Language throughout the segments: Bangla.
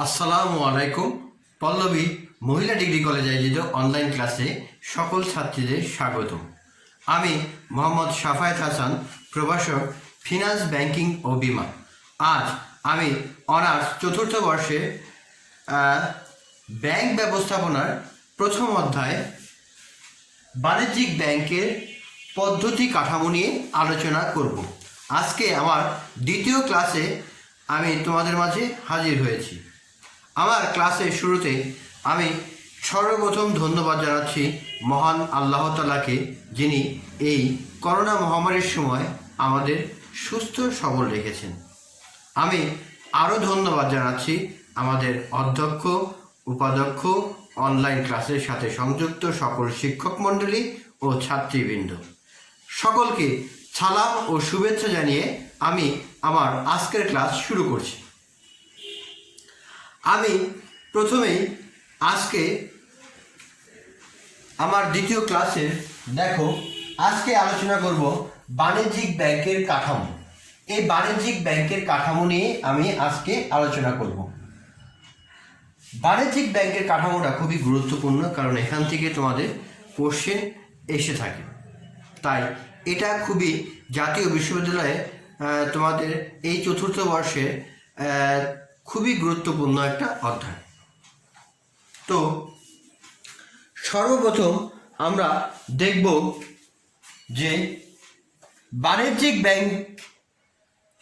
আসসালামু আলাইকুম। পল্লবী মহিলা ডিগ্রি কলেজ আয়োজিত অনলাইন ক্লাসে সকল ছাত্রীদের স্বাগতম। আমি মোহাম্মদ শাফায়েত হাসান, প্রভাষক, ফিনান্স, ব্যাংকিং ও বিমা। আজ আমি অনার্স চতুর্থ বর্ষে ব্যাংক ব্যবস্থাপনার প্রথম অধ্যায় বাণিজ্যিক ব্যাংকের পদ্ধতি কাঠামো নিয়ে আলোচনা করব। আজকে আমার দ্বিতীয় ক্লাসে আমি তোমাদের মাঝে হাজির হয়েছি। আমার ক্লাসের শুরুতে আমি সর্বপ্রথম ধন্যবাদ জানাচ্ছি মহান আল্লাহ তাআলাকে, যিনি এই করোনা মহামারীর সময় আমাদের সুস্থ সবল রেখেছেন। আমি আরও ধন্যবাদ জানাচ্ছি আমাদের অধ্যক্ষ, উপাধ্যক্ষ, অনলাইন ক্লাসের সাথে সংযুক্ত সকল শিক্ষক মণ্ডলী ও ছাত্রীবৃন্দ। সকলকে সালাম ও শুভেচ্ছা জানিয়ে আমি আমার আজকের ক্লাস শুরু করছি। আমি প্রথমেই আজকে আমার দ্বিতীয় ক্লাসের আজকে আলোচনা করব বাণিজ্যিক ব্যাংকের কাঠামো। এই বাণিজ্যিক ব্যাংকের কাঠামো নিয়ে আমি আজকে আলোচনা করব। বাণিজ্যিক ব্যাংকের কাঠামোটা খুবই গুরুত্বপূর্ণ, কারণ এখান থেকে তোমাদের কোশ্চেন এসে থাকে। তাই এটা খুবই জাতীয় বিশ্ববিদ্যালয়ে তোমাদের এই চতুর্থ বর্ষে খুবই গুরুত্বপূর্ণ একটা অধ্যায়। তো সর্বপ্রথম আমরা দেখব যে বাণিজ্যিক ব্যাংক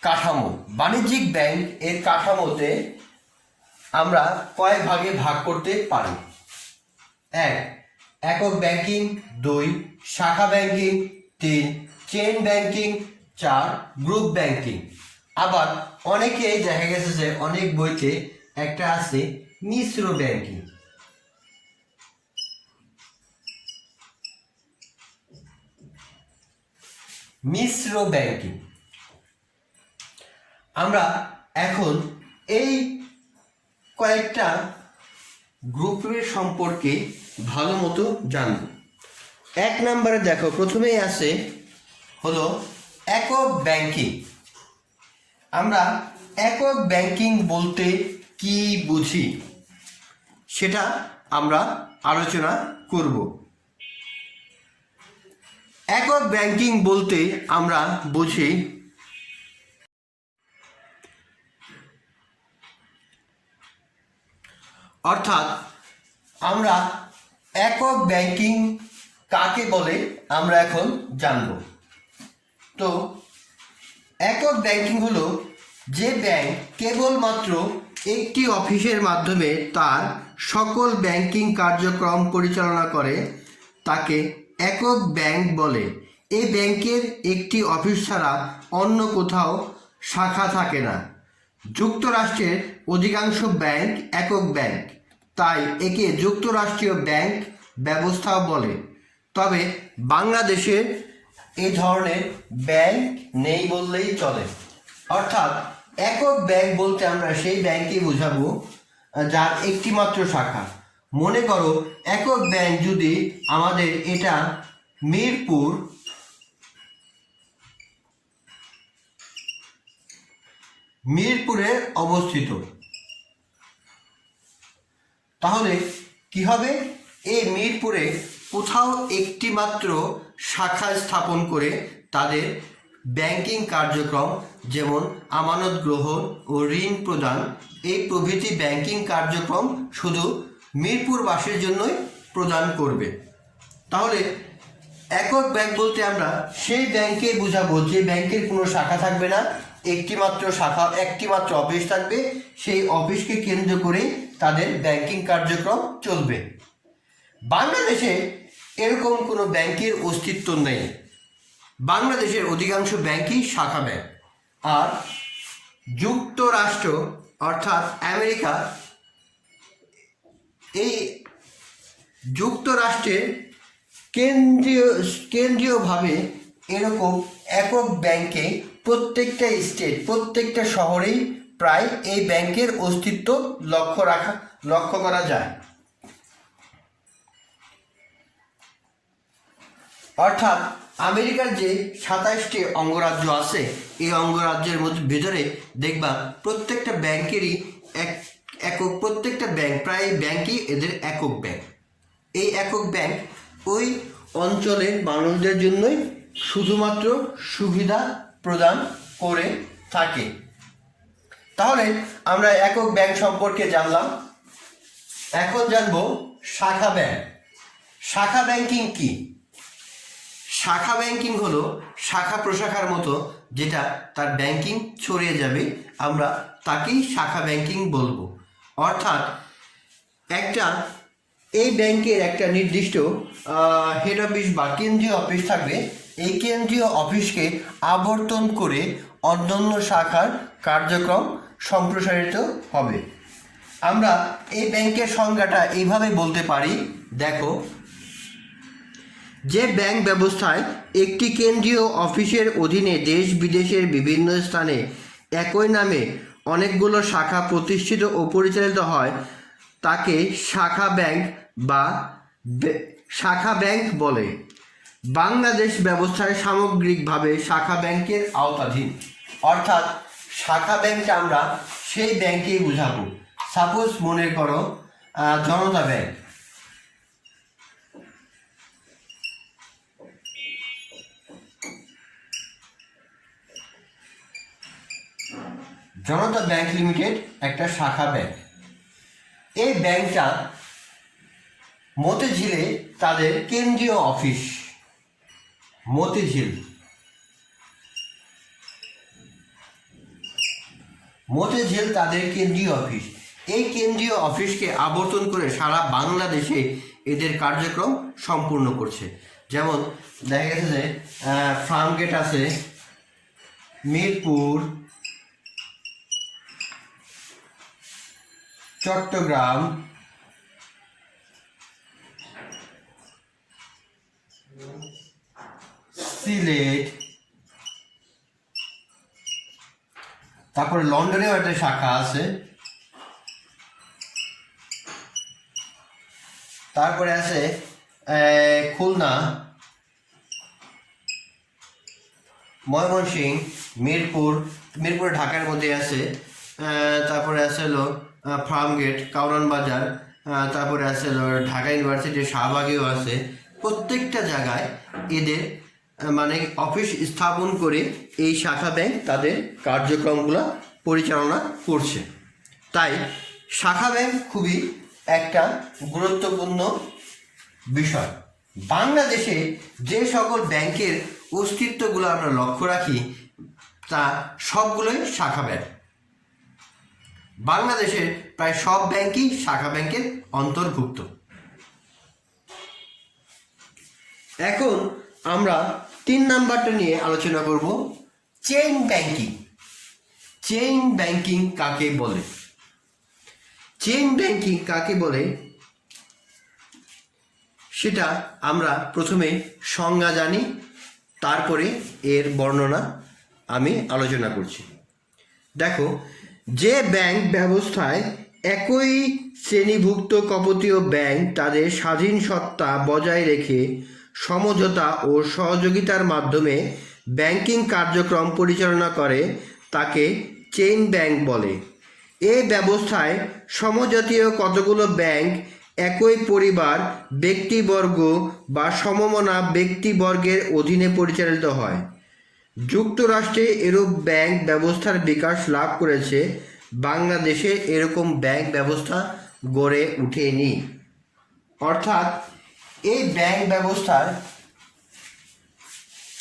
কাঠামো। বাণিজ্যিক ব্যাংক এর কাঠামোতে আমরা কয় ভাগে ভাগ করতে পারি? 1. একক ব্যাংকিং। 2. শাখা banking. 3. Chain banking. 4. Group banking. আবার অনেকেই দেখা গেছে যে অনেক বইতে একটা আছে মিশ্র ব্যাংকিং। মিশ্র ব্যাংকিং আমরা এখন এই কয়েকটা গ্রুপের সম্পর্কে ভালো মতো জানব। 1 নম্বরে প্রথমেই আছে হলো একক ব্যাংকিং। আমরা একক ব্যাংকিং বলতে কি বুঝি সেটা আমরা আলোচনা করব। একক ব্যাংকিং বলতে আমরা বুঝি অর্থাৎ আমরা একক ব্যাংকিং কাকে বলে আমরা এখন জানব। তো একক ব্যাংকিং হলো যে ব্যাংক কেবলমাত্র একটি অফিসের মাধ্যমে তার সকল ব্যাংকিং কার্যক্রম পরিচালনা করে, তাকে একক ব্যাংক বলে। এই ব্যাংকের একটি অফিস ছাড়া অন্য কোথাও শাখা থাকে না। যুক্তরাষ্ট্রের অধিকাংশ ব্যাংক একক ব্যাংক, তাই একে যুক্তরাষ্ট্রীয় ব্যাংক ব্যবস্থাও বলে। তবে বাংলাদেশে এই ধরনের ব্যাংক নেই বললেই চলে। অর্থাৎ একক ব্যাংক বলতে আমরা সেই ব্যাংকই বোঝাবো যার একটি মাত্র শাখা। মনে করো একক ব্যাংক যদি আমাদের এটা মিরপুরে অবস্থিত, তাহলে কি হবে? এই মিরপুরে কোথাও একটি মাত্র শাখা স্থাপন করে তাদের ব্যাংকিং কার্যক্রম, যেমন আমানত গ্রহণ ও ঋণ প্রদান, এই প্রভৃতি ব্যাংকিং কার্যক্রম শুধু মিরপুরবাসীর জন্যই প্রদান করবে। তাহলে একক ব্যাংক বলতে আমরা সেই ব্যাংকে বোঝাবো যে ব্যাংকের কোনো শাখা থাকবে না, একটি মাত্র অফিস থাকবে। সেই অফিসকে কেন্দ্র করে তাদের ব্যাংকিং কার্যক্রম চলবে। বাংলাদেশে এরকম কোনো ব্যাংকের অস্তিত্ব নেই। বাংলাদেশের অধিকাংশ ব্যাংকই শাখা ব্যাংক। আর যুক্তরাষ্ট্র অর্থাৎ আমেরিকা, এই যুক্তরাষ্ট্রের কেন্দ্রীয়ভাবে এরকম একক ব্যাংকে প্রত্যেকটা শহরেই প্রায় এই ব্যাংকের অস্তিত্ব লক্ষ্য করা যায়। অর্থাৎ আমেরিকার যে 27টি অঙ্গরাজ্য আছে, এই অঙ্গরাজ্যের ভিতরে দেখবা প্রত্যেকটা ব্যাংকেরই একক, প্রত্যেকটা ব্যাংক, প্রায় ব্যাংকই এদের একক ব্যাংক। এই একক ব্যাংক ওই অঞ্চলের মানুষদের জন্যই শুধুমাত্র সুবিধা প্রদান করে থাকে। তাহলে আমরা একক ব্যাংক সম্পর্কে জানলাম। এখন জানবো শাখা ব্যাংক। শাখা ব্যাংকিং কি? শাখা ব্যাংকিং হলো শাখা প্রশাখার মতো, যেটা তার ব্যাংকিং ছড়িয়ে যাবে, আমরা তাকেই শাখা ব্যাংকিং বলবো। অর্থাৎ এই ব্যাংকের একটা নির্দিষ্ট হেড অফিস বা কেন্দ্রীয় অফিস থাকবে। এই কেন্দ্রীয় অফিসকে আবর্তন করে অন্যান্য শাখার কার্যক্রম সম্প্রসারিত হবে। আমরা এই ব্যাংকের সংজ্ঞাটা এইভাবে বলতে পারি। দেখো, যে ব্যাংক ব্যবস্থায় একটি কেন্দ্রীয় অফিসের অধীনে দেশ বিদেশের বিভিন্ন স্থানে একই নামে অনেকগুলো শাখা প্রতিষ্ঠিত ও পরিচালিত হয়, তাকে শাখা ব্যাংক বা শাখা ব্যাংক বলে। বাংলাদেশ ব্যবস্থায় সামগ্রিকভাবে শাখা ব্যাংকের আওতাধীন। অর্থাৎ শাখা ব্যাংকটা আমরা সেই ব্যাংকেই বুঝাবো। সাপোজ মনে করো জনতা ব্যাংক। জনতা ব্যাংক লিমিটেড একটা শাখা ব্যাংক। এই ব্যাংকটা মতিঝিলে তাদের কেন্দ্রীয় অফিস। মতিঝিল তাদের কেন্দ্রীয় অফিস। এই কেন্দ্রীয় অফিসকে আবর্তন করে সারা বাংলাদেশে এদের কার্যক্রম সম্পূর্ণ করছে। যেমন দেখা গেছে যে ফার্মগেট আছে মিরপুর, চট্টগ্রাম, সিলেট, তারপরে লন্ডনেও একটা শাখা আছে, তারপরে আছে খুলনা, ময়মনসিংহ, মিরপুর ঢাকার মধ্যে আছে, তারপরে আছে হলো ফার্মগেট, কাউরান বাজার, তারপরে আছে হলো ঢাকা ইউনিভার্সিটি, শাহবাগেও আছে। প্রত্যেকটা জায়গায় এদের মানে অফিস স্থাপন করে এই শাখা ব্যাংক তাদের কার্যক্রমগুলো পরিচালনা করছে। তাই শাখা ব্যাংক খুবই একটা গুরুত্বপূর্ণ বিষয়। বাংলাদেশে যে সকল ব্যাংকের অস্তিত্বগুলো আমরা লক্ষ্য রাখি, তা সবগুলোই শাখা ব্যাংক। বাংলাদেশের প্রায় সব ব্যাংকই শাখা ব্যাংকের অন্তর্ভুক্ত। এখন আমরা 3 নাম্বারটা নিয়ে আলোচনা করব, চেইন ব্যাংকিং। চেইন ব্যাংকিং কাকে বলে? চেইন ব্যাংকিং কাকে বলে সেটা আমরা প্রথমে সংজ্ঞা জানি, তারপরে এর বর্ণনা আমি আলোচনা করছি। দেখো, যে ব্যাংক ব্যবস্থায় একই শ্রেণীভুক্ত কপোতীয় ব্যাংক তাদের স্বাধীন সত্তা বজায় রেখে সমঝোতা ও সহযোগিতার মাধ্যমে ব্যাংকিং কার্যক্রম পরিচালনা করে, তাকে চেইন ব্যাংক বলে। এই ব্যবস্থায় সমজাতীয় কতগুলো ব্যাংক একই পরিবার, ব্যক্তিবর্গ বা সমমনা ব্যক্তিবর্গের অধীনে পরিচালিত হয়। যুক্তরাষ্ট্রে এরূপ ব্যাংক ব্যবস্থার বিকাশ লাভ করেছে, বাংলাদেশে এরকম ব্যাংক ব্যবস্থা গড়ে ওঠেনি। অর্থাৎ এই ব্যাংক ব্যবস্থার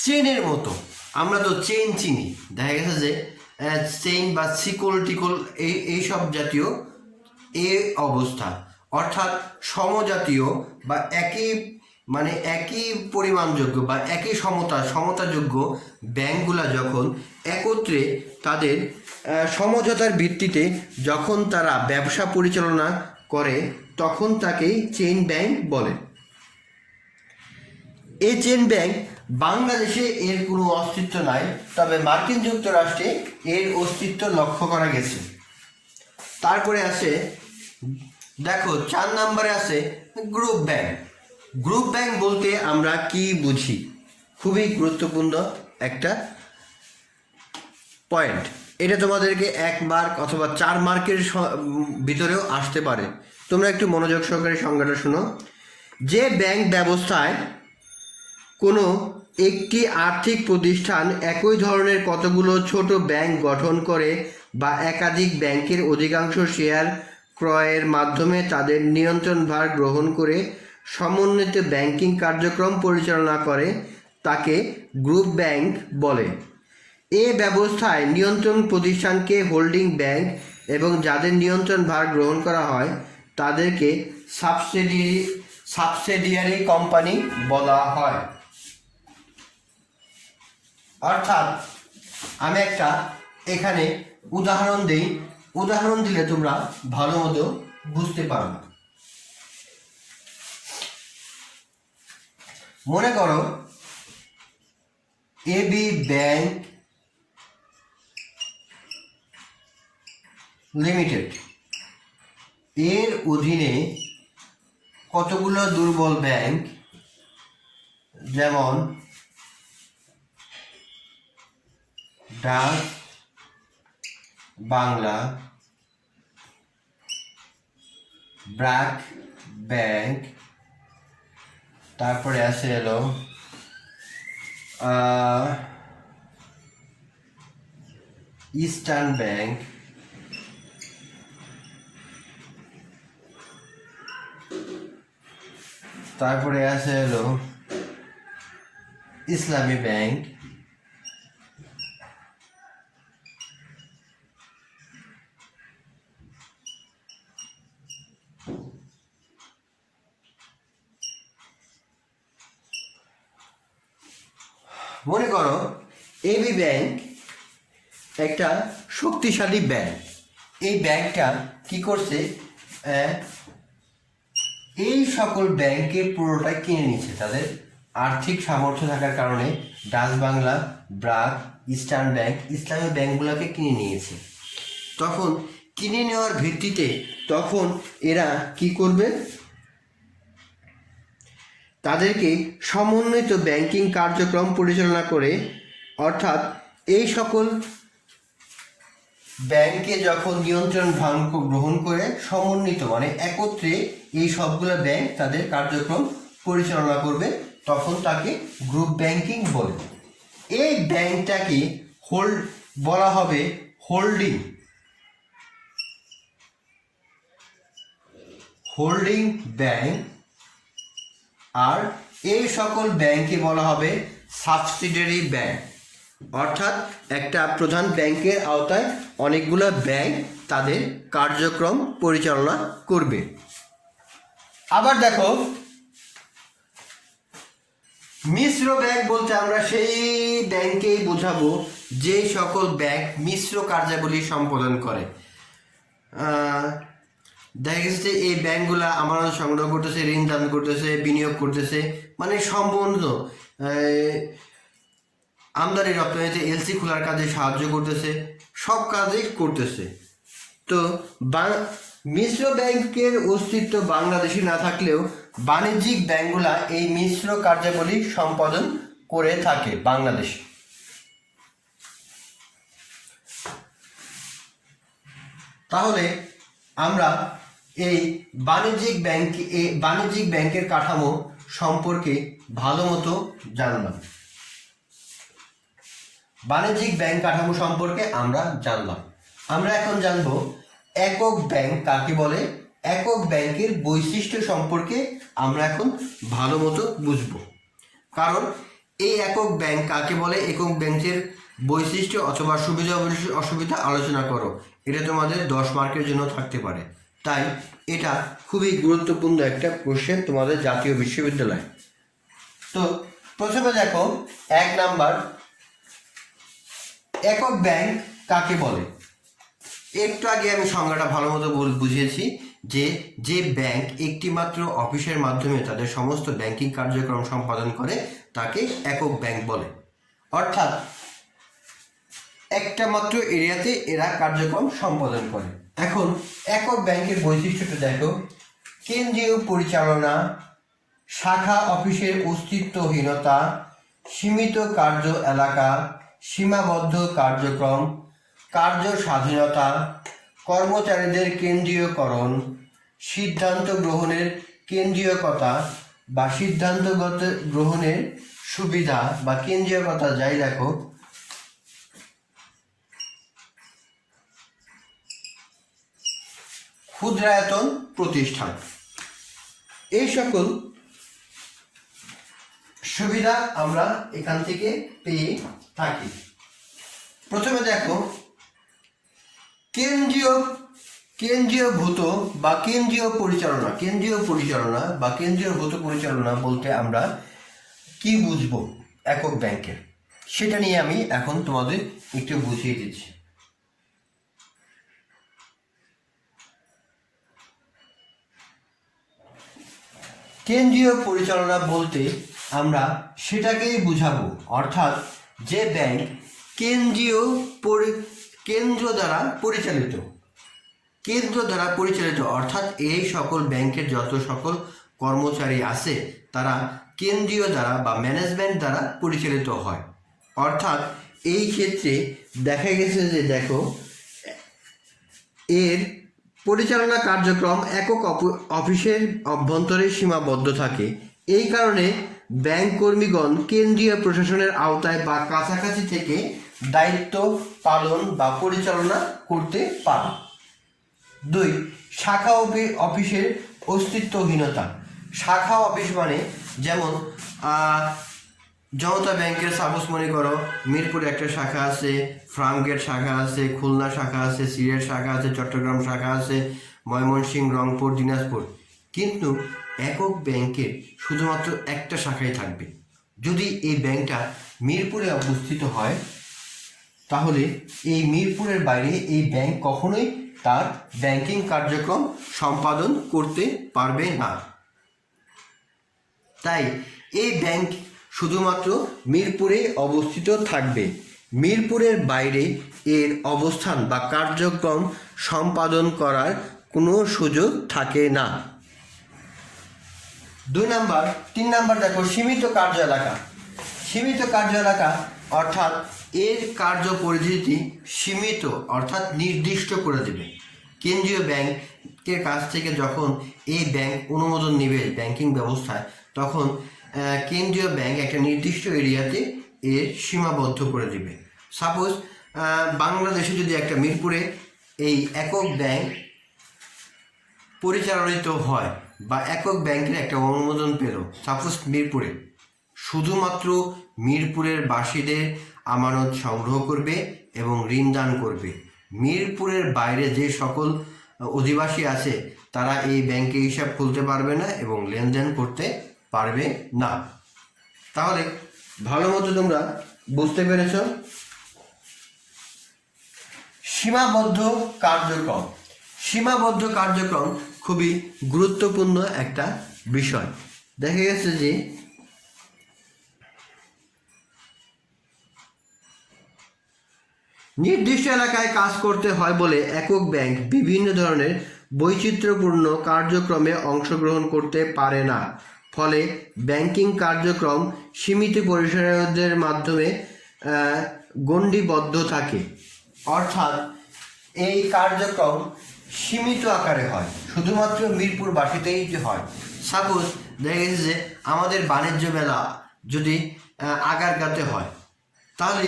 চেনের মতো, আমরা তো চেইন চিনি, দেখা গেছে যে চেইন বা শিকল টিকল এইসব জাতীয় এই অবস্থা। অর্থাৎ সমজাতীয় বা একই পরিমাণযোগ্য বা একই সমতাযোগ্য ব্যাংকগুলা যখন একত্রে তাদের সমঝোতার ভিত্তিতে যখন তারা ব্যবসা পরিচালনা করে, তখন তাকেই চেইন ব্যাংক বলে। এই চেইন ব্যাংক বাংলাদেশে এর কোনো অস্তিত্ব নাই, তবে মার্কিন যুক্তরাষ্ট্রে এর অস্তিত্ব লক্ষ্য করা গেছে। তারপরে আছে, দেখো 4 নম্বরে আছে গ্রুপ ব্যাংক। গ্রুপ ব্যাংক বলতে আমরা কি বুঝি? খুবই গুরুত্বপূর্ণ একটা পয়েন্ট। এটা তোমাদেরকে 1 মার্ক অথবা 4 মার্কের ভিতরেও আসতে পারে। তোমরা একটু মনোযোগ সহকারে সংজ্ঞাটা শোনো। যে ব্যাংক ব্যবস্থায় কোনো একটি আর্থিক প্রতিষ্ঠান একই ধরনের কতগুলো ছোট ব্যাংক গঠন করে বা একাধিক ব্যাংকের অধিকাংশ শেয়ার ক্রয়ের মাধ্যমে তাদের নিয়ন্ত্রণভার গ্রহণ করে সমন্বিত ব্যাংকিং কার্যক্রম পরিচালনা করে তাকে গ্রুপ ব্যাংক বলে। এ ব্যবস্থায় নিয়ন্ত্রণ প্রতিষ্ঠানকে হোল্ডিং ব্যাংক এবং যাদের নিয়ন্ত্রণ ভার গ্রহণ করা হয় তাদেরকে সাবসিডিয়ারি কোম্পানি বলা হয়। অর্থাৎ আমি একটা এখানে উদাহরণ দিই, উদাহরণ দিলে তোমরা ভালো মতো বুঝতে পারবে। মনে করো এবি ব্যাংক লিমিটেড এর অধীনে কতগুলো দুর্বল ব্যাংক যেমন ডাচ বাংলা, ব্র্যাক ব্যাংক, তারপরে আছে এলো ইস্টার্ন ব্যাংক, তারপরে আছে এলো ইসলামী ব্যাংক, মনে করো এবি ব্যাংক একটা শক্তিশালী ব্যাংক। এই ব্যাংকটা কি করছে, এই সকল ব্যাংকের পুরোটাই কিনে নিচ্ছে। তাদের আর্থিক সামর্থ্য থাকার কারণে Dutch Bangla, BRAC, eastern bank, ইসলামী ব্যাংকগুলোকে কিনে নিয়েছে। তখন কিনে নেওয়ার ভিত্তিতে তখন এরা কি করবে, তাদেরকে সমন্বিত ব্যাংকিং কার্যক্রম পরিচালনা করে, অর্থাৎ এই সকল ব্যাংকে যখন নিয়ন্ত্রণ ভার গ্রহণ করে সমন্বিত মানে একত্রে এই সবগুলো ব্যাংক তাদের কার্যক্রম পরিচালনা করবে, তখন তাকে গ্রুপ ব্যাংকিং বলে। এই ব্যাংকটাকে বলা হবে হোল্ডিং ব্যাংক, আর এই সকল ব্যাংকে বলা হবে সাবসিডিয়ারি ব্যাংক। অর্থাৎ একটা প্রধান ব্যাংকের আওতায় অনেকগুলো ব্যাংক তাদের কার্যক্রম পরিচালনা করবে। আবার দেখো মিশ্র ব্যাংক বলতে আমরা সেই ব্যাংকেই বোঝাবো যে সকল ব্যাংক মিশ্র কার্যাবলী সম্পাদন করে। দেখা গেছে এই ব্যাংকগুলা আমানত সংগ্রহ করতেছে, ঋণ দান করতেছে, বিনিয়োগ করতেছে, মানে সম্পূর্ণ আমদানি রপ্তানিতে এলসি খোলার কাজে সাহায্য করতেছে, সব কাজেই করতেছে। তো মিশ্র ব্যাংকের অস্তিত্ব বাংলাদেশে না থাকলেও বাণিজ্যিক ব্যাংকগুলা এই মিশ্র কার্যাবলী সম্পাদন করে থাকে বাংলাদেশে। তাহলে আমরা এই বাণিজ্যিক ব্যাংকের কাঠামো সম্পর্কে ভালো মতো জানলাম। বাণিজ্যিক ব্যাংক কাঠামো সম্পর্কে আমরা জানলাম। আমরা এখন জানব একক ব্যাংক কাকে বলে। একক ব্যাংকের বৈশিষ্ট্য সম্পর্কে আমরা এখন ভালো মতো বুঝব। কারণ এই একক ব্যাংক কাকে বলে, একক ব্যাংকের বৈশিষ্ট্য অথবা সুবিধা অসুবিধা আলোচনা করো, এটা তোমাদের 10 মার্কের জন্য থাকতে পারে। তাই এটা খুবই গুরুত্বপূর্ণ একটা কোশ্চেন তোমাদের জাতীয় বিশ্ববিদ্যালয়। তো প্রথমে দেখো 1 নাম্বার, একক ব্যাংক কাকে বলে। একটু আগে আমি সংজ্ঞাটা ভালো মতো বুঝিয়েছি যে ব্যাংক একটি মাত্র অফিসের মাধ্যমে তাদের সমস্ত ব্যাংকিং কার্যক্রম সম্পাদন করে তাকে একক ব্যাংক বলে। অর্থাৎ একটা মাত্র এরিয়াতে এরা কার্যক্রম সম্পাদন করে। এখন একক ব্যাংকের বৈশিষ্ট্যটা দেখো, কেন্দ্রীয় পরিচালনা, শাখা অফিসের অস্তিত্বহীনতা, সীমিত কার্য এলাকা, সীমাবদ্ধ কার্যক্রম, কার্য স্বাধীনতা, কর্মচারীদের কেন্দ্রীয়করণ, সিদ্ধান্ত গ্রহণের কেন্দ্রীয়কতা বা সিদ্ধান্তগত গ্রহণের সুবিধা বা কেন্দ্রীয়কতা, যাই দেখো, ক্ষুদ্রায়তন প্রতিষ্ঠান, এই সকল সুবিধা আমরা এখান থেকে পেয়ে থাকি। প্রথমে দেখো কেন্দ্রীয়ভূত বা কেন্দ্রীয় পরিচালনা বলতে আমরা কি বুঝবো একক ব্যাংকের, সেটা নিয়ে আমি এখন তোমাদের একটু বুঝিয়ে দিচ্ছি। কেন্দ্রীয় পরিচালনা বলতে আমরা সেটাকেই বুঝাবো, অর্থাৎ যে ব্যাংক কেন্দ্র দ্বারা পরিচালিত, অর্থাৎ এই সকল ব্যাংকের যত সকল কর্মচারী আছে তারা কেন্দ্রীয় দ্বারা বা ম্যানেজমেন্ট দ্বারা পরিচালিত হয়। অর্থাৎ এই ক্ষেত্রে দেখা গেছে যে দেখো এর পরিচালনা কার্যক্রম একক অফিসের অভ্যন্তরে সীমাবদ্ধ থাকে। এই কারণে ব্যাংক কর্মীগণ কেন্দ্রীয় প্রশাসনের আওতায় বা কাছাকাছি থেকে দায়িত্ব পালন বা পরিচালনা করতে পারে। 2. শাখা অফিসের অস্তিত্বহীনতা। শাখা অফিস মানে যেমন জনতা ব্যাংকের সাপোজ মনে করো মিরপুরে একটা শাখা আছে, ফার্মগেট শাখা আছে, খুলনা শাখা আছে, সিলেট শাখা আছে, চট্টগ্রাম শাখা আছে, ময়মনসিংহ, রংপুর, দিনাজপুর, কিন্তু একক ব্যাংকের শুধুমাত্র একটা শাখাই থাকবে। যদি এই ব্যাংকটা মিরপুরে অবস্থিত হয় তাহলে এই মিরপুরের বাইরে এই ব্যাংক কখনোই তার ব্যাংকিং কার্যক্রম সম্পাদন করতে পারবে না। তাই এই ব্যাংক শুধুমাত্র মিরপুরে অবস্থিত থাকবে, মিরপুরের বাইরে এর অবস্থান বা কার্যক্রম সম্পাদন করার কোনো সুযোগ থাকে না। 3 নাম্বার দেখো সীমিত কার্য এলাকা অর্থাৎ এর কার্য পরিধিটি সীমিত অর্থাৎ নির্দিষ্ট করে দেবে। কেন্দ্রীয় ব্যাংকের কাছ থেকে যখন এই ব্যাংক অনুমোদন নেবে ব্যাংকিং ব্যবস্থায়, তখন কেন্দ্রীয় ব্যাংক একটা নির্দিষ্ট এরিয়াতে এর সীমাবদ্ধ করে দেবে। সাপোজ বাংলাদেশে যদি একটা মিরপুরে এই একক ব্যাংক পরিচালিত হয় বা একক ব্যাংকের একটা অনুমোদন পেল, সাপোজ মিরপুরে, শুধুমাত্র মিরপুরের বাসীদের আমানত সংগ্রহ করবে এবং ঋণ দান করবে। মিরপুরের বাইরে যে সকল অধিবাসী আছে তারা এই ব্যাংকে হিসাব খুলতে পারবে না এবং লেনদেন করতে পারবে না। তাহলে ভালো মতো তোমরা বুঝতে পেরেছ। সীমাবদ্ধ কার্যক্রম খুবই গুরুত্বপূর্ণ একটা বিষয়। দেখা গেছে যে নির্দিষ্ট এলাকায় কাজ করতে হয় বলে একক ব্যাংক বিভিন্ন ধরনের বৈচিত্র্যপূর্ণ কার্যক্রমে অংশগ্রহণ করতে পারে না। ফলে ব্যাংকিং কার্যক্রম সীমিত পরিসরের মাধ্যমে গণ্ডিবদ্ধ থাকে, অর্থাৎ এই কার্যক্রম সীমিত আকারে হয়, শুধুমাত্র মিরপুরবাসীতেই যে হয়। সাপোজ দেখা গেছে যে আমাদের বাণিজ্য মেলা যদি আগারগাঁওতে হয়, তাহলে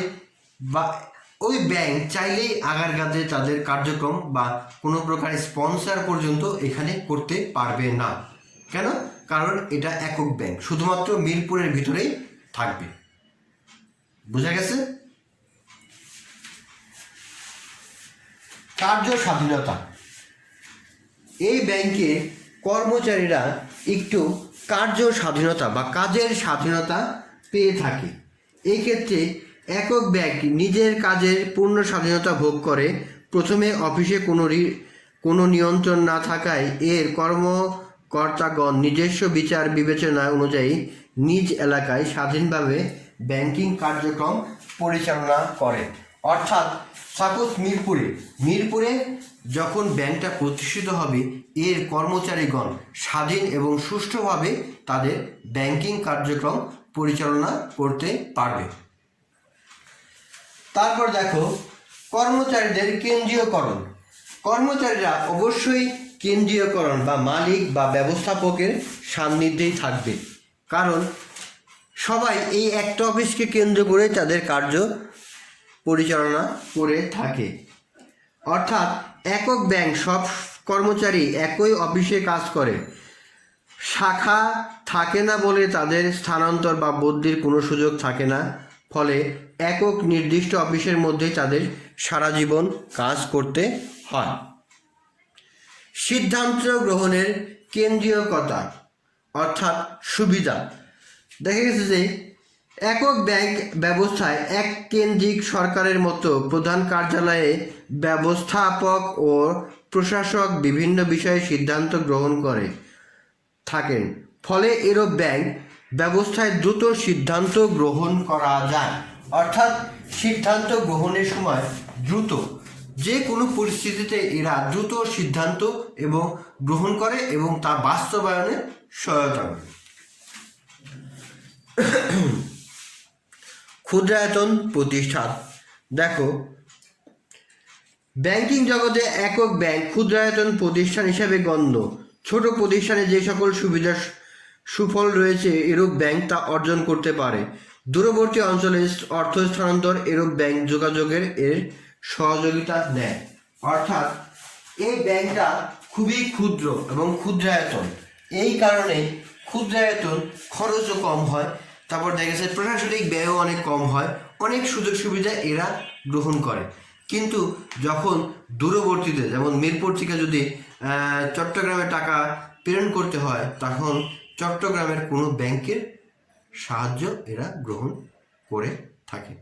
ওই ব্যাংক চাইলেই আগারগাঁওতে তাদের কার্যক্রম বা কোনো প্রকার স্পন্সর পর্যন্ত এখানে করতে পারবে না। কেন? কারণ এটা একক ব্যাংক, শুধুমাত্র মিরপুরের ভিতরেই থাকবে। বোঝা গেছে? কার্য স্বাধীনতা। এই ব্যাংকের কর্মচারীরা একটু কার্য স্বাধীনতা বা কাজের স্বাধীনতা পেয়ে থাকে। এই ক্ষেত্রে একক ব্যাংক নিজের কাজের পূর্ণ স্বাধীনতা ভোগ করে। প্রথমে অফিসে কোনো নিয়ন্ত্রণ না থাকায় এর কর্মকর্তাগণ নিজস্ব বিচার বিবেচনা অনুযায়ী নিজ এলাকায় স্বাধীনভাবে ব্যাংকিং কার্যক্রম পরিচালনা করে। অর্থাৎ সাপোজ মিরপুরে যখন ব্যাংকটা প্রতিষ্ঠিত হবে, এর কর্মচারীগণ স্বাধীন এবং সুষ্ঠুভাবে তাদের ব্যাংকিং কার্যক্রম পরিচালনা করতে পারবে। তারপর দেখো কর্মচারীদের কেন্দ্রীয়করণ। কর্মচারীরা অবশ্যই কেন্দ্রীয়করণ বা মালিক বা ব্যবস্থাপকের সান্নিধ্যেই থাকবে, কারণ সবাই এই একটা অফিসকে কেন্দ্র করে তাদের কার্য পরিচালনা করে থাকে। অর্থাৎ একক ব্যাংক, সব কর্মচারী একই অফিসে কাজ করে, শাখা থাকে না বলে তাদের স্থানান্তর বা বদলির কোনো সুযোগ থাকে না, ফলে একক নির্দিষ্ট অফিসের মধ্যেই তাদের সারা জীবন কাজ করতে হয়। সিদ্ধান্ত গ্রহণের কেন্দ্রীয়কতা অর্থাৎ সুবিধা। দেখা গেছে যে একক ব্যাংক ব্যবস্থায় এক কেন্দ্রিক সরকারের মতো প্রধান কার্যালয়ে ব্যবস্থাপক ও প্রশাসক বিভিন্ন বিষয়ে সিদ্ধান্ত গ্রহণ করে থাকেন, ফলে এরূপ ব্যাংক ব্যবস্থায় দ্রুত সিদ্ধান্ত গ্রহণ করা যায়। অর্থাৎ সিদ্ধান্ত গ্রহণের সময় দ্রুত, যে কোনো পরিস্থিতিতে এরা দ্রুত সিদ্ধান্ত এবং গ্রহণ করে এবং তা বাস্তবায়নে সহায়তা করে। ক্ষুদ্রায়তন প্রতিষ্ঠান। দেখো, ব্যাংকিং জগতে একক ব্যাংক ক্ষুদ্রায়তন প্রতিষ্ঠান হিসাবে গণ্য। ছোট প্রতিষ্ঠানে যে সকল সুবিধার সুফল রয়েছে এরূপ ব্যাংক তা অর্জন করতে পারে। দূরবর্তী অঞ্চলে অর্থ স্থানান্তর এরূপ ব্যাংক যোগাযোগের এর সহযোগিতা নেয়। অর্থাৎ এই ব্যাংকটা খুবই ক্ষুদ্র এবং ক্ষুদ্রায়তন, এই কারণে ক্ষুদ্রায়তন খরচও কম হয়, তারপর দেখা গেছে প্রশাসনিক ব্যয়ও অনেক কম হয়, অনেক সুযোগ সুবিধা এরা গ্রহণ করে। কিন্তু যখন দূরবর্তীতে, যেমন মিরপুর থেকে যদি চট্টগ্রামে টাকা প্রেরণ করতে হয়, তখন চট্টগ্রামের কোনো ব্যাংকের সাহায্য এরা গ্রহণ করে থাকে।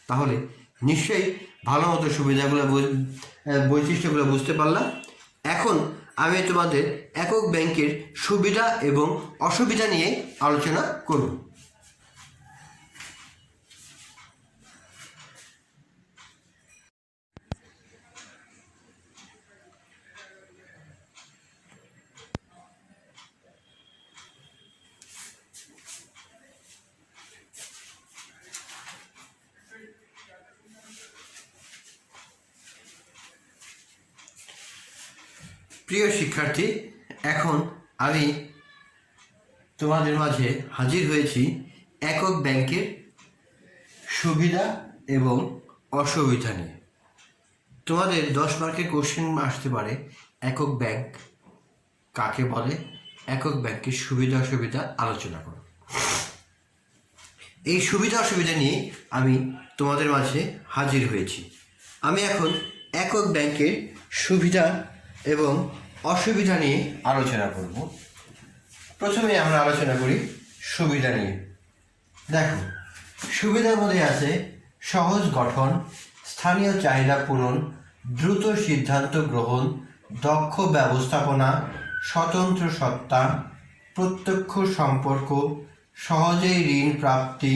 তাহলে নিশ্চয়ই ভালো মতো সুবিধাগুলো, বৈশিষ্ট্যগুলো বুঝতে পারলাম। এখন আমি তোমাদের একক ব্যাংকের সুবিধা এবং অসুবিধা নিয়ে আলোচনা করব। প্রিয় শিক্ষার্থী, এখন আমি তোমাদের মাঝে হাজির হয়েছি একক ব্যাংকের সুবিধা এবং অসুবিধা নিয়ে। তোমাদের 10 মার্কের কোশ্চেন আসতে পারে, একক ব্যাংক কাকে বলে, একক ব্যাংকের সুবিধা অসুবিধা আলোচনা করো। এই সুবিধা অসুবিধা নিয়ে আমি তোমাদের মাঝে হাজির হয়েছি। আমি এখন একক ব্যাংকের সুবিধা এবং অসুবিধা নিয়ে আলোচনা করব। প্রথমে আমরা আলোচনা করি সুবিধা নিয়ে। দেখো, সুবিধার মধ্যে আছে সহজ গঠন, স্থানীয় চাহিদা পূরণ, দ্রুত সিদ্ধান্ত গ্রহণ, দক্ষ ব্যবস্থাপনা, স্বতন্ত্র সত্তা, প্রত্যক্ষ সম্পর্ক, সহজেই ঋণ প্রাপ্তি,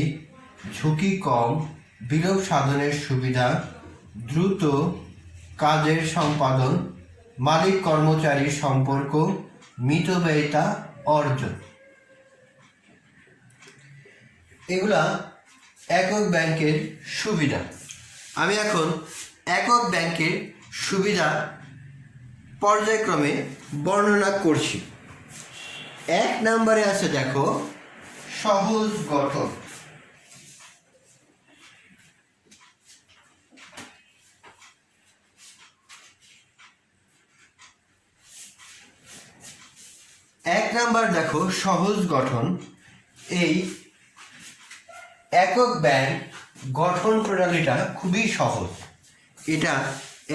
ঝুঁকি কম, বিলোপ সাধনের সুবিধা, দ্রুত কাজের সম্পাদন, মালিক কর্মচারীর সম্পর্ক, মিতব্যয়িতা অর্জন। এগুলা একক ব্যাংকের সুবিধা। আমি এখন একক ব্যাংকের সুবিধা পর্যায়ক্রমে বর্ণনা করছি। 1 নম্বরে আছে, দেখো, সহজ গঠন। এক নাম্বার দেখো, সহজ গঠন। এই একক ব্যাংক গঠন প্রণালীটা খুবই সহজ। এটা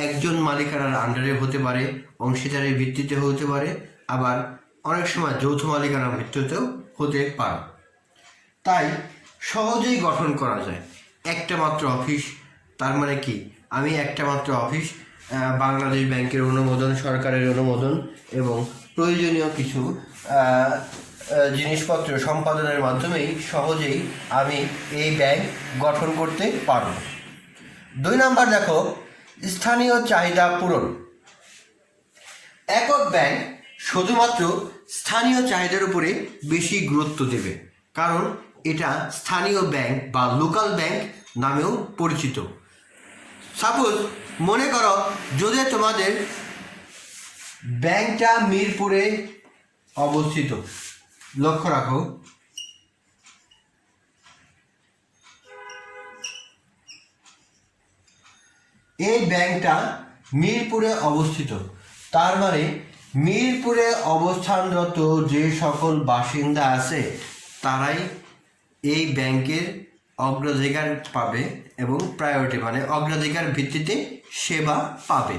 একজন মালিকানার আন্ডারে হতে পারে, অংশীদারের ভিত্তিতে হতে পারে, আবার অনেক সময় যৌথ মালিকানার ভিত্তিতেও হতে পারে। তাই সহজেই গঠন করা যায়। একটা মাত্র অফিস, তার মানে কি, আমি একটা মাত্র অফিস, বাংলাদেশ ব্যাংকের অনুমোদন, সরকারের অনুমোদন এবং প্রয়োজনীয় কিছু জিনিসপত্র সম্পাদনের মাধ্যমেই সহজেই আমি এই ব্যাংক গঠন করতে পারব। 2 নাম্বার দেখো, স্থানীয় চাহিদা পূরণ। একক ব্যাংক শুধুমাত্র স্থানীয় চাহিদার উপরে বেশি গুরুত্ব দেবে, কারণ এটা স্থানীয় ব্যাংক বা লোকাল ব্যাংক নামেও পরিচিত। সাপোজ মনে করো যদি তোমাদের ব্যাংকটা মিরপুরে অবস্থিত, লক্ষ্য রাখো, এই ব্যাংকটা মিরপুরে অবস্থিত, তার মানে মিরপুরে অবস্থানরত যে সকল বাসিন্দা আছে তারাই এই ব্যাংকের অগ্রাধিকার পাবে এবং প্রায়োরিটি মানে অগ্রাধিকার ভিত্তিতে সেবা পাবে।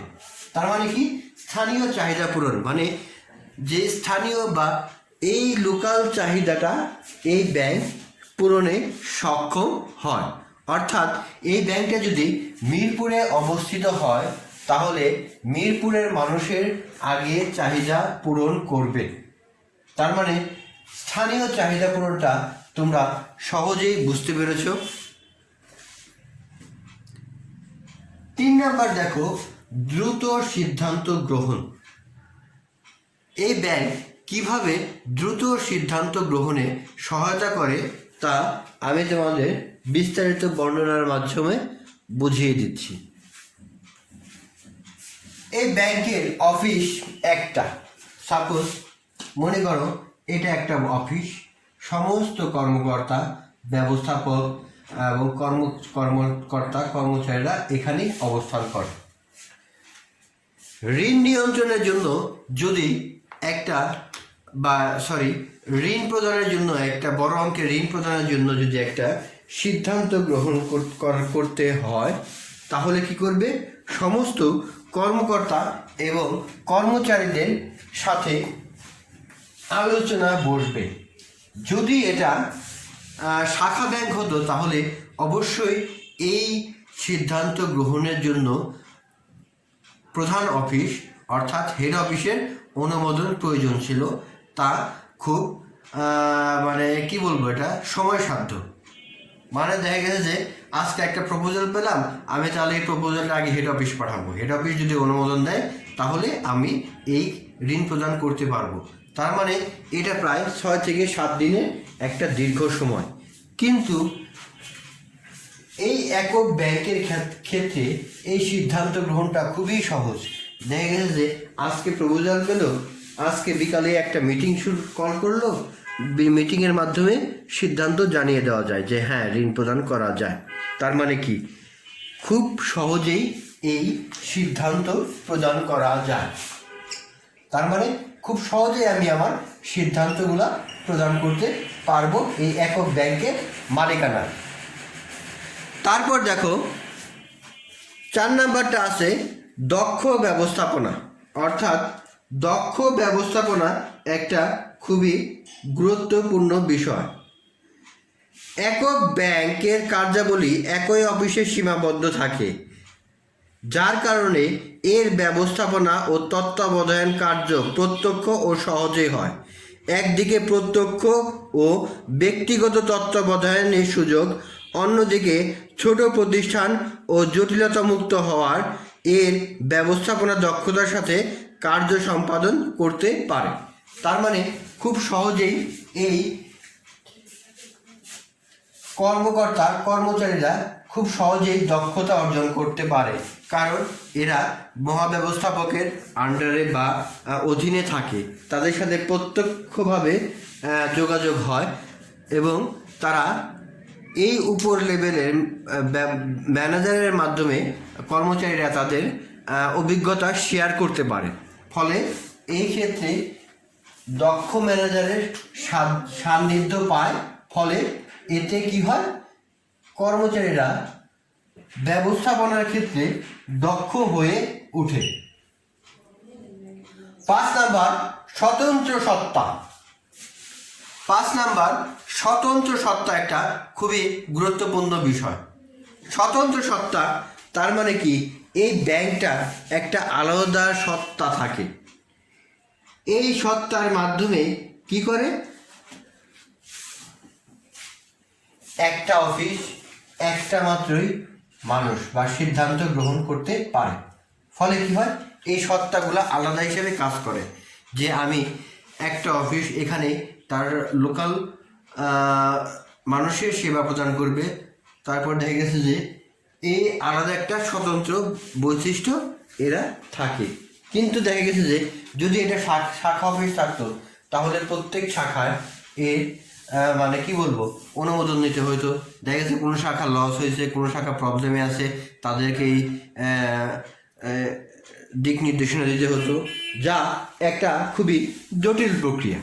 তার মানে কি, স্থানীয় চাহিদা পূরণ, মানে যে স্থানীয় বা এই লোকাল চাহিদাটা এই ব্যাংক পূরণে সক্ষম হয়। অর্থাৎ এই ব্যাংকটা যদি মিরপুরে অবস্থিত হয় তাহলে মিরপুরের মানুষের আগে চাহিদা পূরণ করবে। তার মানে স্থানীয় চাহিদা পূরণটা তোমরা সহজেই বুঝতে পেরেছ। 3 নাম্বার দেখো, দ্রুত সিদ্ধান্ত গ্রহণ। এই ব্যাংক কিভাবে দ্রুত সিদ্ধান্ত গ্রহণে সহায়তা করে তা আমি তোমাদের বিস্তারিত বর্ণনার মাধ্যমে বুঝিয়ে দিচ্ছি। এই ব্যাংকের অফিস একটা, সাপোজ মনে করো এটা একটা অফিস, সমস্ত কর্মকর্তা, ব্যবস্থাপক এবং কর্মচারীরা এখানে অবস্থান করে। ঋণ নিয়ন্ত্রণের জন্য যদি ঋণ প্রদানের জন্য একটা বড় অঙ্কের ঋণ প্রদানের জন্য যদি একটা সিদ্ধান্ত গ্রহণ করতে হয় তাহলে কি করবে, সমস্ত কর্মকর্তা এবং কর্মচারীদের সাথে আলোচনা বসবে। যদি এটা শাখা ব্যাংক হতো তাহলে অবশ্যই এই সিদ্ধান্ত গ্রহণের জন্য প্রধান অফিস অর্থাৎ হেড অফিসের অনুমোদন প্রয়োজন ছিল। তা খুব কি বলবো, এটা সময়সাধ্য। মানে দেখা গেছে যে আজকে একটা প্রপোজাল পেলাম, আমি তাহলে এই প্রপোজালটা আগে হেড অফিস পাঠাবো, হেড অফিস যদি অনুমোদন দেয় তাহলে আমি এই ঋণ প্রদান করতে পারবো। তার মানে এটা প্রায় 6 থেকে 7 দিনের একটা দীর্ঘ সময়। কিন্তু এই একক ব্যাংকের ক্ষেত্রে এই সিদ্ধান্ত গ্রহণটা খুবই সহজ। দেখা গেছে যে আজকে প্রপোজাল পেল, আজকে বিকালে একটা মিটিং কল করলো, মিটিংয়ের মাধ্যমে সিদ্ধান্ত জানিয়ে দেওয়া যায় যে হ্যাঁ ঋণ প্রদান করা যায়। তার মানে কি, খুব সহজেই এই সিদ্ধান্ত প্রদান করা যায়। তার মানে খুব সহজেই আমি আমার সিদ্ধান্তগুলো প্রদান করতে পারবো এই একক ব্যাংকের মালিকানা। তারপর দেখো 4 নাম্বারটা আছে দক্ষ ব্যবস্থাপনা। অর্থাৎ দক্ষ ব্যবস্থাপনা একটা খুবই গুরুত্বপূর্ণ বিষয়। একক ব্যাংকের কার্যাবলী একই অফিসে সীমাবদ্ধ থাকে, যার কারণে এর ব্যবস্থাপনা ও তত্ত্বাবধান কার্য প্রত্যক্ষ ও সহজেই হয়। একদিকে প্রত্যক্ষ ও ব্যক্তিগত তত্ত্বাবধানের সুযোগ, অন্যদিকে ছোট প্রতিষ্ঠান ও জটিলতামুক্ত হওয়ার এর ব্যবস্থাপনা দক্ষতার সাথে কার্য সম্পাদন করতে পারে। তার মানে খুব সহজেই এই কর্মচারীরা খুব সহজেই দক্ষতা অর্জন করতে পারে, কারণ এরা মহাব্যবস্থাপকের আন্ডারে বা অধীনে থাকে, তাদের সাথে প্রত্যক্ষভাবে যোগাযোগ হয় এবং তারা এই উপর লেভেলের ম্যানেজারের মাধ্যমে কর্মচারীরা তাদের অভিজ্ঞতা শেয়ার করতে পারে। ফলে এই ক্ষেত্রে দক্ষ ম্যানেজারের সান্নিধ্য পায়। ফলে এতে কি হয়, কর্মচারীরা ব্যবস্থাপনার ক্ষেত্রে দক্ষ হয়ে ওঠে। 5 নাম্বার স্বতন্ত্র সত্তা। 5 নাম্বার স্বতন্ত্র সত্তা একটা খুবই গুরুত্বপূর্ণ বিষয়। স্বতন্ত্র সত্তা তার মানে কি, এই ব্যাংকটা একটা আলাদা সত্তা থাকে। এই সত্তার মাধ্যমে কি করে, একটা অফিস একটা মাত্রই মানুষ বা সিদ্ধান্ত গ্রহণ করতে পারে। ফলে কি হয়, এই সত্তাগুলো আলাদা হিসেবে কাজ করে। যে আমি একটা অফিস, এখানে তার লোকাল মানুষের সেবা প্রদান করবে। তারপর দেখা গেছে যে এই আলাদা একটা স্বতন্ত্র বৈশিষ্ট্য এরা থাকে। কিন্তু দেখা গেছে যে যদি এটা শাখা অফিস থাকতো তাহলে প্রত্যেক শাখায় এর মানে কি বলবো অনুমোদন নিতে হইতো। দেখা গেছে কোনো শাখা লস হয়েছে, কোনো শাখা প্রবলেমে আছে, তাদেরকেই দিক নির্দেশনা দিতে হতো, যা একটা খুবই জটিল প্রক্রিয়া।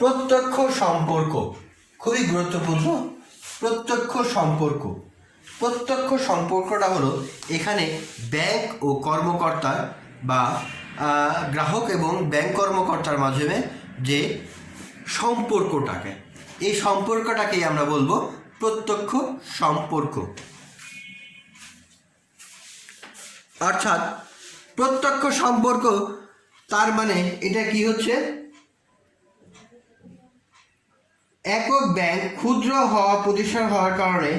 প্রত্যক্ষ সম্পর্ক খুবই গুরুত্বপূর্ণ। প্রত্যক্ষ সম্পর্কটা হলো এখানে ব্যাংক ও কর্মকর্তার বা গ্রাহক এবং ব্যাংক কর্মকর্তার মাধ্যমে যে সম্পর্কটাকে, এই সম্পর্কটাকেই আমরা বলবো প্রত্যক্ষ সম্পর্ক। অর্থাৎ প্রত্যক্ষ সম্পর্ক তার মানে এটা কি হচ্ছে, একক ব্যাংক ক্ষুদ্র হওয়া প্রতিষ্ঠান হওয়ার কারণে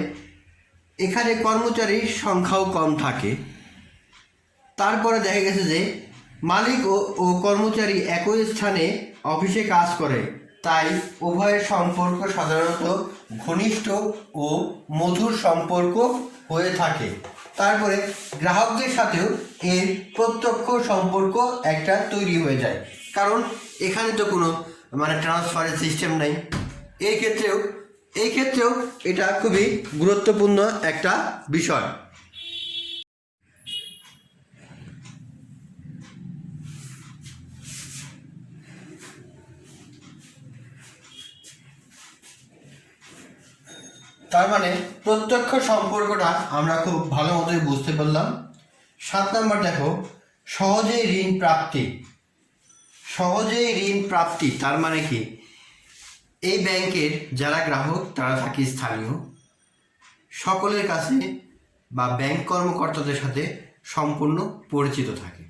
এখানে কর্মচারীর সংখ্যাও কম থাকে। তারপরে দেখা গেছে যে মালিক ও কর্মচারী একই স্থানে অফিসে কাজ করে, তাই উভয়ের সম্পর্ক সাধারণত ঘনিষ্ঠ ও মধুর সম্পর্ক হয়ে থাকে। তারপরে গ্রাহকদের সাথেও এর প্রত্যক্ষ সম্পর্ক একটা তৈরি হয়ে যায়, কারণ এখানে তো কোনো মানে ট্রান্সফারের সিস্টেম নেই। এই ক্ষেত্রেও এটা খুবই গুরুত্বপূর্ণ একটা বিষয়। তার মানে প্রত্যক্ষ সম্পর্কটা আমরা খুব ভালো মতোই বুঝতে পারলাম। 7 নম্বর দেখো, সহজেই ঋণ প্রাপ্তি তার মানে কি, এই ব্যাংকের যারা গ্রাহক তারা থাকে স্থানীয়, সকলের কাছে বা ব্যাংক কর্মকর্তাদের সাথে সম্পূর্ণ পরিচিত থাকে।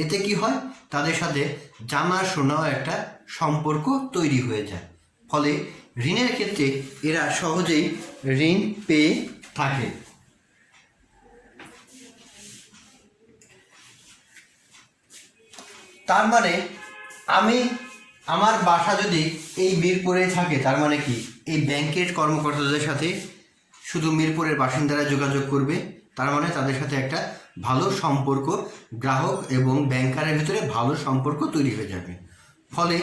এতে কি হয়, তাদের সাথে জানাশোনাও একটা সম্পর্ক তৈরি হয়ে যায়, ফলে ঋণের ক্ষেত্রে এরা সহজেই ঋণ পেয়ে থাকে। তার মানে আমার বাসা যদি এই মিরপুরে থাকে, তার মানে কি এই ব্যাংকের কর্মকর্তাদের সাথে শুধু মিরপুরের বাসিন্দারা যোগাযোগ করবে, তার মানে তাদের সাথে একটা ভালো সম্পর্ক, গ্রাহক এবং ব্যাংকারের ভিতরে ভালো সম্পর্ক তৈরি হয়ে যাবে। ফলে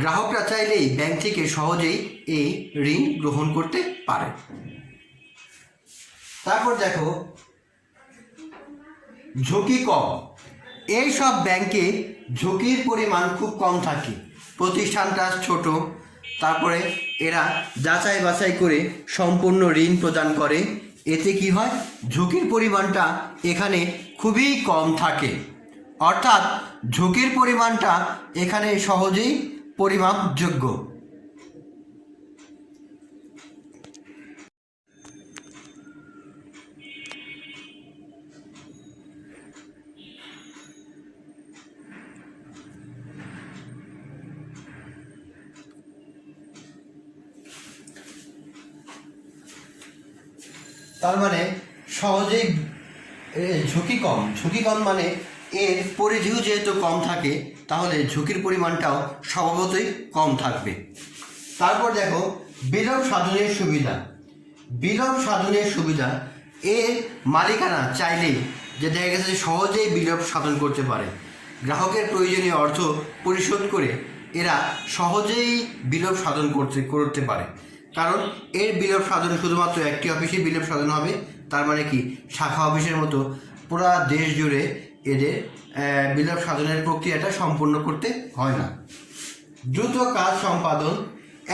গ্রাহকরা চাইলেই ব্যাংক থেকে সহজেই এই ঋণ গ্রহণ করতে পারে। তারপর দেখো, ঝুঁকি কম। এই সব ব্যাংকে ঝুঁকির পরিমাণ খুব কম থাকে, প্রতিষ্ঠানটা ছোট, তারপরে এরা যাচাই বাছাই করে সম্পূর্ণ ঋণ প্রদান করে। এতে কি হয়, ঝুঁকির পরিমাণটা এখানে খুবই কম থাকে, অর্থাৎ ঝুঁকির পরিমাণটা এখানে সহজেই পরিমাপযোগ্য। তার মানে সহজেই ঝুঁকি কম মানে এর পরিধিও যেহেতু কম থাকে, তাহলে ঝুঁকির পরিমাণটাও স্বভাবতই কম থাকবে। তারপর দেখো, বিলোপ সাধনের সুবিধা এর মালিকানা চাইলেই যে দেখা গেছে সহজেই বিলোপ সাধন করতে পারে। গ্রাহকের প্রয়োজনীয় অর্থ পরিশোধ করে এরা সহজেই বিলোপ সাধন করতে পারে, কারণ এর বিলোপ সাধন শুধুমাত্র একটি অফিসে বিলোপ সাধন হবে। তার মানে কি শাখা অফিসের মতো পুরা দেশ জুড়ে এদের বিলোপ সাধনের প্রক্রিয়াটা সম্পূর্ণ করতে হয় না। দ্রুত কাজ সম্পাদন,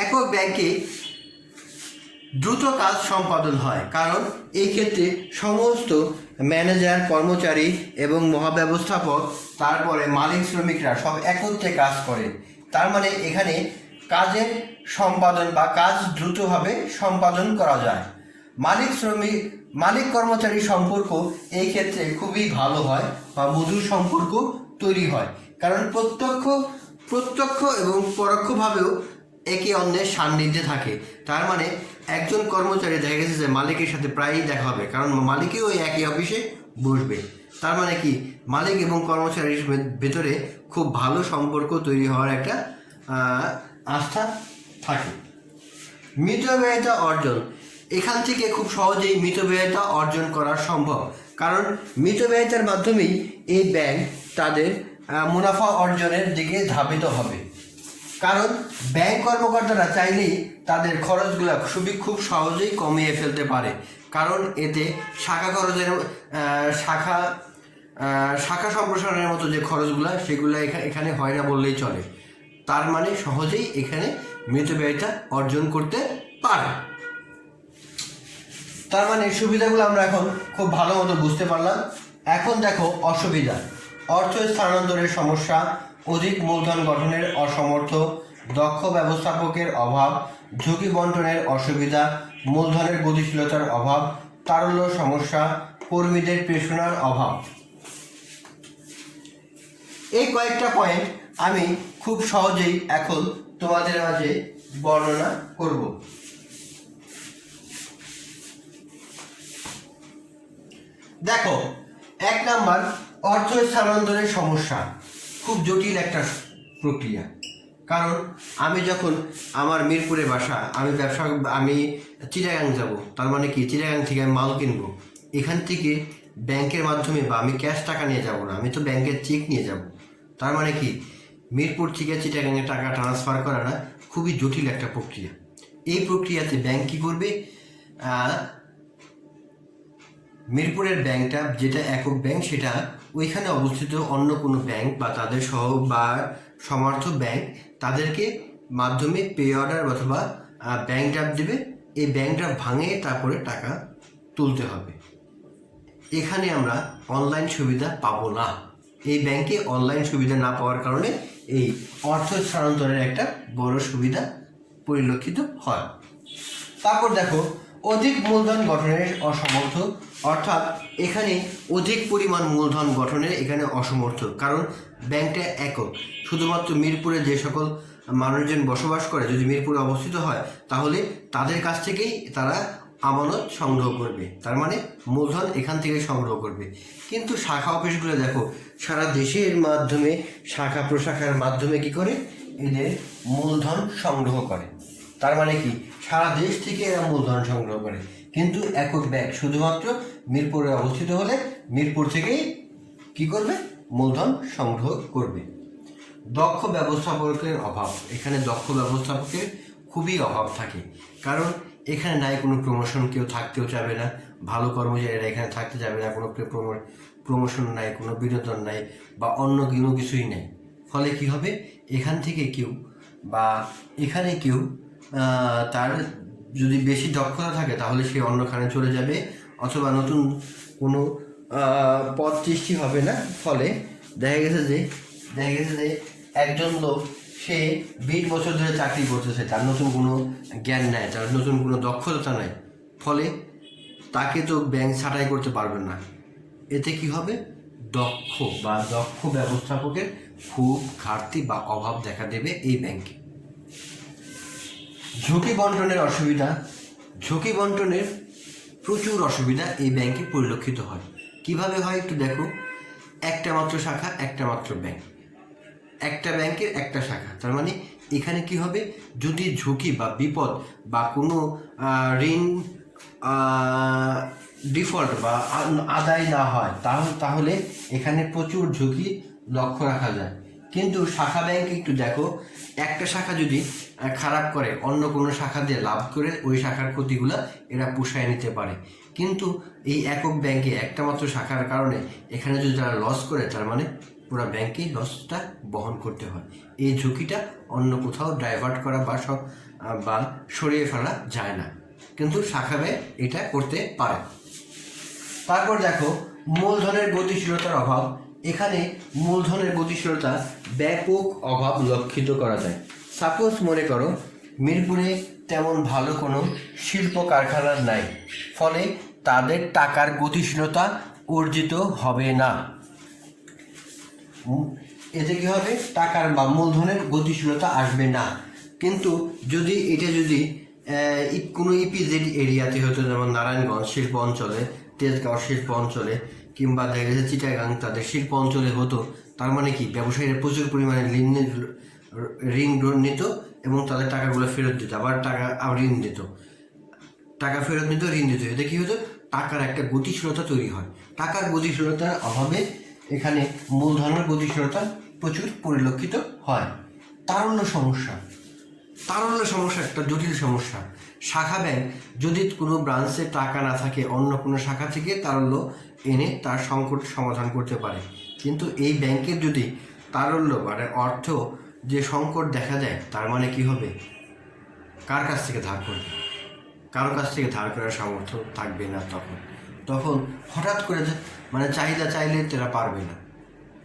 একক ব্যাংকে দ্রুত কাজ সম্পাদন হয়, কারণ এই ক্ষেত্রে সমস্ত ম্যানেজার, কর্মচারী এবং মহাব্যবস্থাপক, তারপরে মালিক, শ্রমিকরা সব একত্রে কাজ করে। তার মানে এখানে কাজের সম্পাদন বা কাজ দ্রুতভাবে সম্পাদন করা যায়। মালিক কর্মচারী সম্পর্ক এই ক্ষেত্রে খুবই ভালো হয় বা মধুর সম্পর্ক তৈরি হয়, কারণ প্রত্যক্ষ এবং পরোক্ষভাবেও একে অন্যের সান্নিধ্যে থাকে। তার মানে একজন কর্মচারী দেখা গেছে যে মালিকের সাথে প্রায়ই দেখা হবে, কারণ মালিকও ওই একই অফিসে বসবে। তার মানে কি মালিক এবং কর্মচারীর ভেতরে খুব ভালো সম্পর্ক তৈরি হওয়ার একটা আস্থা থাকে। মিতব্যয়িতা অর্জন, এখান থেকে খুব সহজেই মিতব্যয়িতা অর্জন করা সম্ভব, কারণ মিতব্যয়িতার মাধ্যমেই এই ব্যাংক তাদের মুনাফা অর্জনের দিকে ধাবিত হবে। কারণ ব্যাংক কর্মকর্তারা চাইলেই তাদের খরচগুলো খুব সহজেই কমিয়ে ফেলতে পারে, কারণ এতে শাখা খরচের শাখা সম্প্রসারণের মতো যে খরচগুলো সেগুলো এখানে হয় না বললেই চলে। তার মানে সহজেই এখানে মিতব্যয়িতা অর্জন করতে পারে। তার মানে সুবিধাগুলো আমরা এখন খুব ভালো মতো বুঝতে পারলাম। এখন দেখো অসুবিধা। অর্থ স্থানান্তরের সমস্যা, অধিক মূলধন গঠনের অসমর্থ, দক্ষ ব্যবস্থাপকের অভাব, ঝুঁকি বন্টনের অসুবিধা, মূলধনের গতিশীলতার অভাব, তারল্য সমস্যা, কর্মীদের প্রেরণার অভাব। এই কয়েকটা পয়েন্ট আমি খুব সহজেই এখন তোমাদের মাঝে বর্ণনা করব। দেখো, 1 নাম্বার, অর্থ স্থানান্তরের সমস্যা খুব জটিল একটা প্রক্রিয়া। কারণ আমি যখন আমার মিরপুরে বাসা, আমি চিটাগাং যাব, তার মানে কি চিটাগাং থেকে আমি মাল কিনবো, এখান থেকে ব্যাংকের মাধ্যমে বা আমি ক্যাশ টাকা নিয়ে যাব না, আমি তো ব্যাংকের চেক নিয়ে যাব। তার মানে কি মিরপুর থেকে চিটাগাংয়ে টাকা ট্রান্সফার করাটা খুবই জটিল একটা প্রক্রিয়া। এই প্রক্রিয়াতে ব্যাংক কী করবে, মিরপুরের ব্যাংকটা যেটা একক ব্যাংক, সেটা ওইখানে অবস্থিত অন্য কোনো ব্যাংক বা তাদের সমর্থ ব্যাংক তাদেরকে মাধ্যমে পে অর্ডার অথবা ব্যাংক ড্রাফট দেবে। এই ব্যাংক ড্রাফট ভাঙে তারপরে টাকা তুলতে হবে। এখানে আমরা অনলাইন সুবিধা পাবো না। এই ব্যাংকে অনলাইন সুবিধা না পাওয়ার কারণে এই অর্থ স্থানান্তরের একটা বড় সুবিধা পরিলক্ষিত হয়। তারপর দেখো, অধিক মূলধন গঠনের অসমর্থ, অর্থাৎ এখানে অধিক পরিমাণ মূলধন গঠনের এখানে অসমর্থ, কারণ ব্যাংকটা একক। শুধুমাত্র মিরপুরে যে সকল মানুষজন বসবাস করে যদি মিরপুরে অবস্থিত হয়, তাহলে তাদের কাছ থেকেই তারা আমানত সংগ্রহ করবে, তার মানে মূলধন এখান থেকে সংগ্রহ করবে। কিন্তু শাখা অফিসগুলো দেখো সারা দেশের মাধ্যমে শাখা প্রশাখার মাধ্যমে কি করে এদের মূলধন সংগ্রহ করে। তার মানে কি সারা দেশ থেকে এরা মূলধন সংগ্রহ করে, কিন্তু একক ব্যাংক শুধুমাত্র মিরপুরে অবস্থিত হলে মিরপুর থেকেই কি করবে, মূলধন সংগ্রহ করবে। দক্ষ ব্যবস্থাপকের অভাব, এখানে দক্ষ ব্যবস্থাপকের খুবই অভাব থাকে, কারণ এখানে নাই কোনো প্রমোশন, কেউ থাকতেও চাবে না, ভালো কর্মচারীরা এখানে থাকতে যাবে না, কোনো প্রমোশন নাই, কোনো বিনোদন নাই বা অন্য কোনো কিছুই নেই। ফলে কি হবে, এখান থেকে কেউ বা এখানে কেউ তার যদি বেশি দক্ষতা থাকে তাহলে সে অন্যখানে চলে যাবে, অথবা নতুন কোনো পদ সৃষ্টি হবে না। ফলে দেখা গেছে যে একজন লোক সে 20 বছর ধরে চাকরি করতেছে, তার নতুন কোনো জ্ঞান নাই, তার নতুন কোনো দক্ষতা নাই, ফলে তাকে তো ব্যাংক ছাঁটাই করতে পারবে না। এতে কি হবে, দক্ষ ব্যবস্থাপকের খুব ঘাটতি বা অভাব দেখা দেবে এই ব্যাংকে। ঝুঁকি বন্টনের অসুবিধা, ঝুঁকি বন্টনের প্রচুর অসুবিধা এই ব্যাংকে পরিলক্ষিত হয়। কিভাবে হয় একটু দেখো, একটা মাত্র শাখা, একটা মাত্র ব্যাংক, একটা ব্যাংকের একটা শাখা, তার মানে এখানে কি হবে, যদি ঝুঁকি বা বিপদ বা কোনো ঋণ ডিফল্ট বা আদায় না হয় তাহলে এখানে প্রচুর ঝুঁকি লক্ষ্য রাখা যায়। কিন্তু শাখা ব্যাংক একটু দেখো, একটা শাখা যদি খারাপ করে অন্য কোনো শাখা দিয়ে লাভ করে ওই শাখার ক্ষতিগুলো এরা পুষায় নিতে পারে। কিন্তু এই একক ব্যাংকে একটা মাত্র শাখার কারণে এখানে যদি তারা লস করে, তার মানে পুরো ব্যাংকেই লসটা বহন করতে হয়। এই ঝুঁকিটা অন্য কোথাও ডাইভার্ট করা বা সরিয়ে ফেলা যায় না, কিন্তু শাখা ব্যাংক এটা করতে পারে। তারপর দেখো, মূলধনের গতিশীলতার অভাব, এখানে মূলধনের গতিশীলতা ব্যাপক অভাব লক্ষিত করা যায়। সাপোজ মনে করো মিরপুরে তেমন ভালো কোনো শিল্প কারখানা নাই, ফলে তাদের টাকার গতিশীলতা অর্জিত হবে না। এতে কী হবে, টাকার বা মূলধনের গতিশীলতা আসবে না। কিন্তু যদি কোনো ইপিজেড এরিয়াতে হতো, যেমন নারায়ণগঞ্জ শিল্প অঞ্চলে, তেজগাঁও শিল্প অঞ্চলে, কিংবা দেখা গেছে চিটাগাং তাদের শিল্প অঞ্চলে হতো, তার মানে কি ব্যবসায়ীরা প্রচুর পরিমাণে ঋণ নিত এবং তাদের টাকাগুলো ফেরত দিত, আবার ঋণ দিত, টাকা ফেরত নিত, ঋণ দিত। এতে কী হতো, টাকার একটা গতিশীলতা তৈরি হয়। টাকার গতিশীলতার অভাবে এখানে মূলধনের গতিশীলতা প্রচুর পরিলক্ষিত হয়। তারল্য সমস্যা একটা জটিল সমস্যা। শাখা ব্যাংক যদি কোনো ব্রাঞ্চে টাকা না থাকে, অন্য কোনো শাখা থেকে তারল্য এনে তার সংকট সমাধান করতে পারে। কিন্তু এই ব্যাংকের যদি তারল্য মানে অর্থ যে সংকট দেখা দেয়, তার মানে কি হবে, কার কাছ থেকে ধার করবে? কারো কাছ থেকে ধার করার সামর্থ্য থাকবে না। তখন হঠাৎ করে মানে চাহিদা চাইলে তারা পারবে না।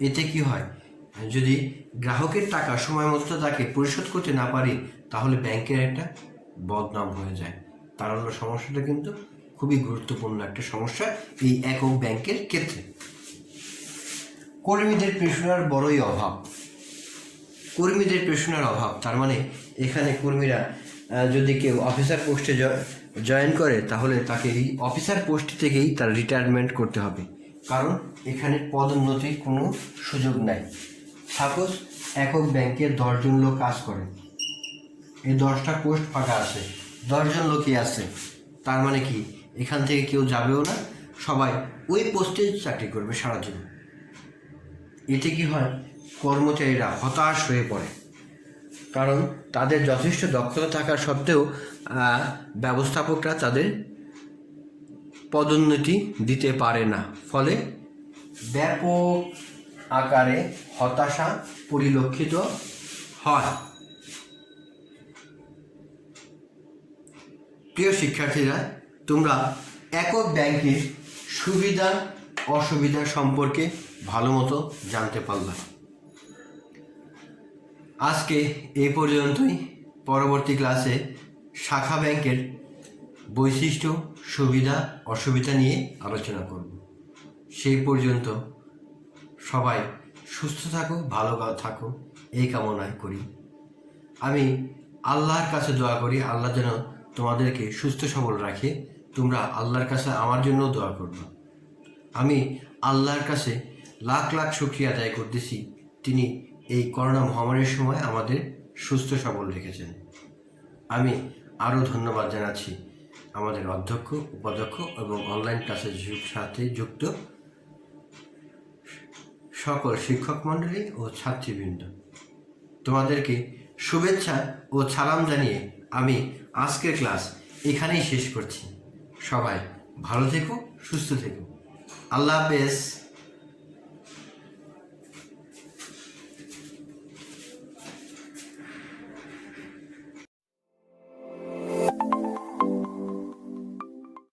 এতে কি হয়, যদি গ্রাহকের টাকা সময় মতো তাকে পরিশোধ করতে না পারি, তাহলে ব্যাংকের একটা বদনাম হয়ে যায়। তারল্য সমস্যাটা কিন্তু খুবই গুরুত্বপূর্ণ একটা সমস্যা এই একক ব্যাংকের ক্ষেত্রে। কর্মীদের পেশনার বড়ই অভাব। কর্মীদের পেশনার অভাব তার মানে এখানে কর্মীরা যদি কেউ অফিসার পোস্টে জয়েন করে, তাহলে তাকে এই অফিসার পোস্ট থেকেই তার রিটায়ারমেন্ট করতে হবে, কারণ এখানে পদোন্নতির কোনো সুযোগ নাই। সাপোজ একক ব্যাংকে 10 জন লোক কাজ করে, এই 10টা পোস্ট ফাঁকা আছে, 10 জন লোকই আছে, তার মানে কি এখান থেকে কেউ যাবেও না, সবাই ওই পোস্টে চাকরি করবে সারা জীবন। এতে কি হয়, কর্মচারীরা হতাশ হয়ে পড়ে, কারণ তাদের যথেষ্ট দক্ষতা থাকা সত্ত্বেও ব্যবস্থাপকরা তাদের পদোন্নতি দিতে পারে না, ফলে ব্যাপক আকারে হতাশা পরিলক্ষিত হয়। প্রিয় শিক্ষার্থীরা, তোমরা একক ব্যাংকের সুবিধা অসুবিধা সম্পর্কে ভালো মতো জানতে পারলাম। আজকে এই পর্যন্তই। পরবর্তী ক্লাসে শাখা ব্যাংকের বৈশিষ্ট্য, সুবিধা অসুবিধা নিয়ে আলোচনা করব। সেই পর্যন্ত সবাই সুস্থ থাকো, ভালো থাকো, এই কামনাই করি। আমি আল্লাহর কাছে দোয়া করি, আল্লাহ যেন তোমাদেরকে সুস্থ সবল রাখে। তোমরা আল্লাহর কাছে আমার জন্য দোয়া করবে। আমি আল্লাহর কাছে লাখ লাখ শুকরিয়া আদায় করতেছি, তিনি এই করোনা মহামারীর সময় আমাদের সুস্থ সবল রেখেছেন। আমি আরও ধন্যবাদ জানাচ্ছি আমাদের অধ্যক্ষ, উপাধ্যক্ষ এবং অনলাইন ক্লাসের সাথে যুক্ত সকল শিক্ষক মণ্ডলী ও ছাত্রীবৃন্দ। তোমাদেরকে শুভেচ্ছা ও সালাম জানিয়ে আমি আজকের ক্লাস এখানেই শেষ করছি। সবাই ভালো থেকো, সুস্থ থেকো। আল্লাহ হাফেজ।